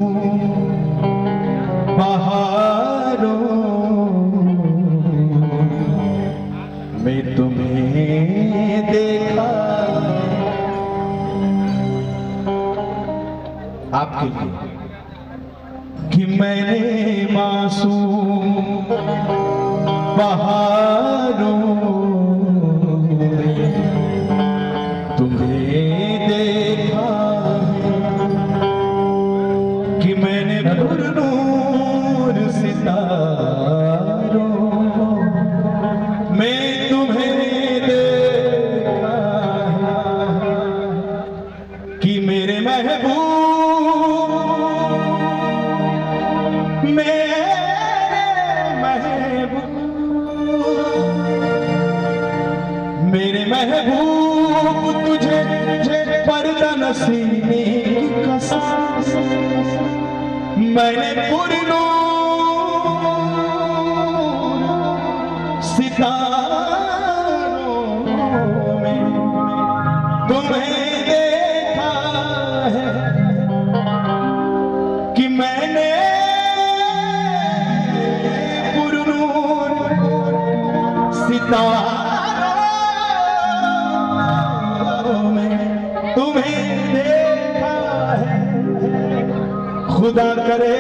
बहारों में तुम्हें देखा आपके लिए कि मैंने मासूम बहारों में तुम्हें देखा कि मैंने पुरनूर सितारों में तुम्हें देखा कि मेरे महबूब मेरे महबूब तुझे पर्दा नसीने की कसम मैंने पुरनूर सितारों में तुम्हें देखा है कि मैंने पुरनूर सितारों में तुम्हें देखा है। खुदा करे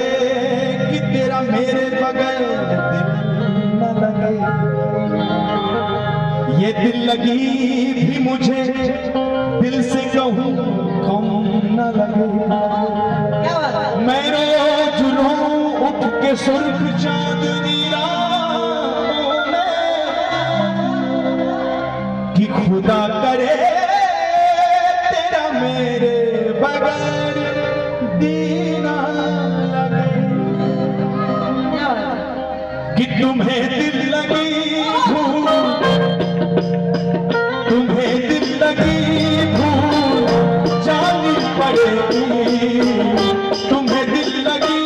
कि तेरा मेरे बगैर दिल न लगे, ये दिल लगी भी मुझे दिल से कहूँ कम न लगे। मैं रोज रोऊं उठ के सुर्ख चांदनी रातों में कि खुदा करे तेरा मेरे बगैर दीना लगे, कि तुम्हें दिल लगी भूल, तुम्हें दिल लगी भूल जानी पड़ेगी, तुम्हें दिल लगी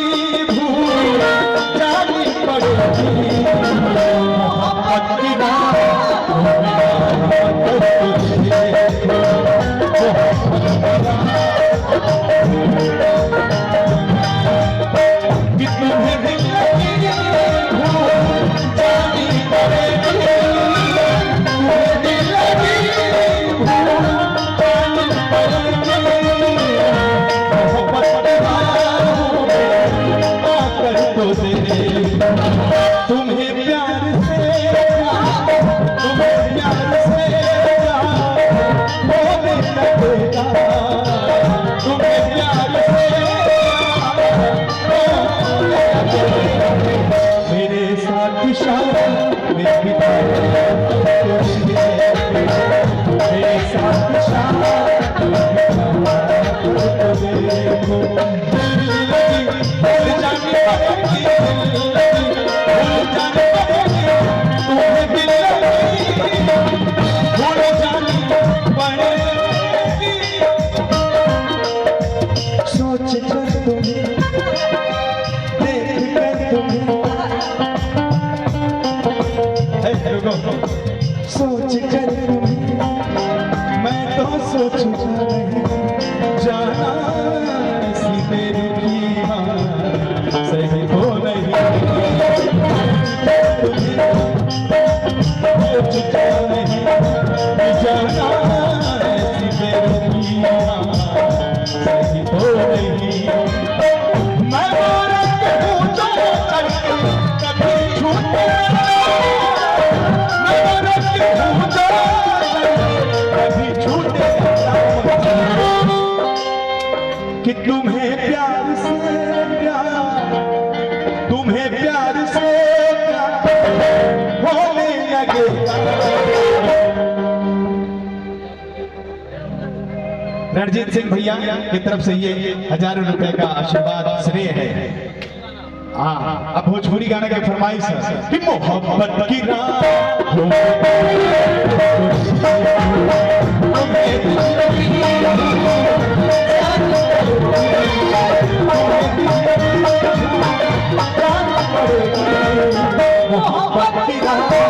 भूल जानी पड़ेगी। मोहब्बत की कि तुम्हें दिल लगी भूल जानी पड़ेगी, तुम्हें दिल लगी भूल जानी पड़ेगी। मोहब्बत के बाहों में आकर तो दे तुम्हें प्यार से, तुम्हें प्यार से बोलने लगेगा, तुम्हें प्यार से मेरे साथ शाम में बिताए, मेरे साथ शाम देखो दिल लगी भूल जाने पड़ेगी, दिल लगी भूल जाने पड़ेगी, तुम्हें दिल लगी भूल जानी पड़ेगी। सोच कर तुम्हें देख कर तुम्हें सोच कर तुम्हें मैं तो सोचूंगा नहीं जाना सीधे रुकी हाँ सही हो नहीं, सोचूंगा नहीं जाना सीधे रुकी हाँ सही हो नहीं। मैं कभी छूटे कि तुम्हें प्यार से प्यार, तुम्हें प्यार से प्यार होने लगे। रणजीत सिंह भैया की तरफ से ये हजारों रुपए का आशीर्वाद श्रेय है। हाँ, अब भोजपुरी गाने की फरमाइश है कि मोहब्बत की राहों मोहब्बत की राहों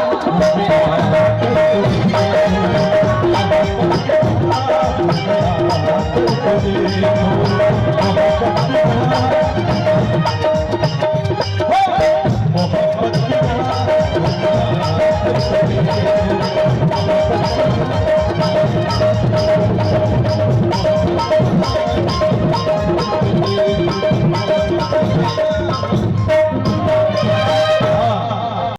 सपने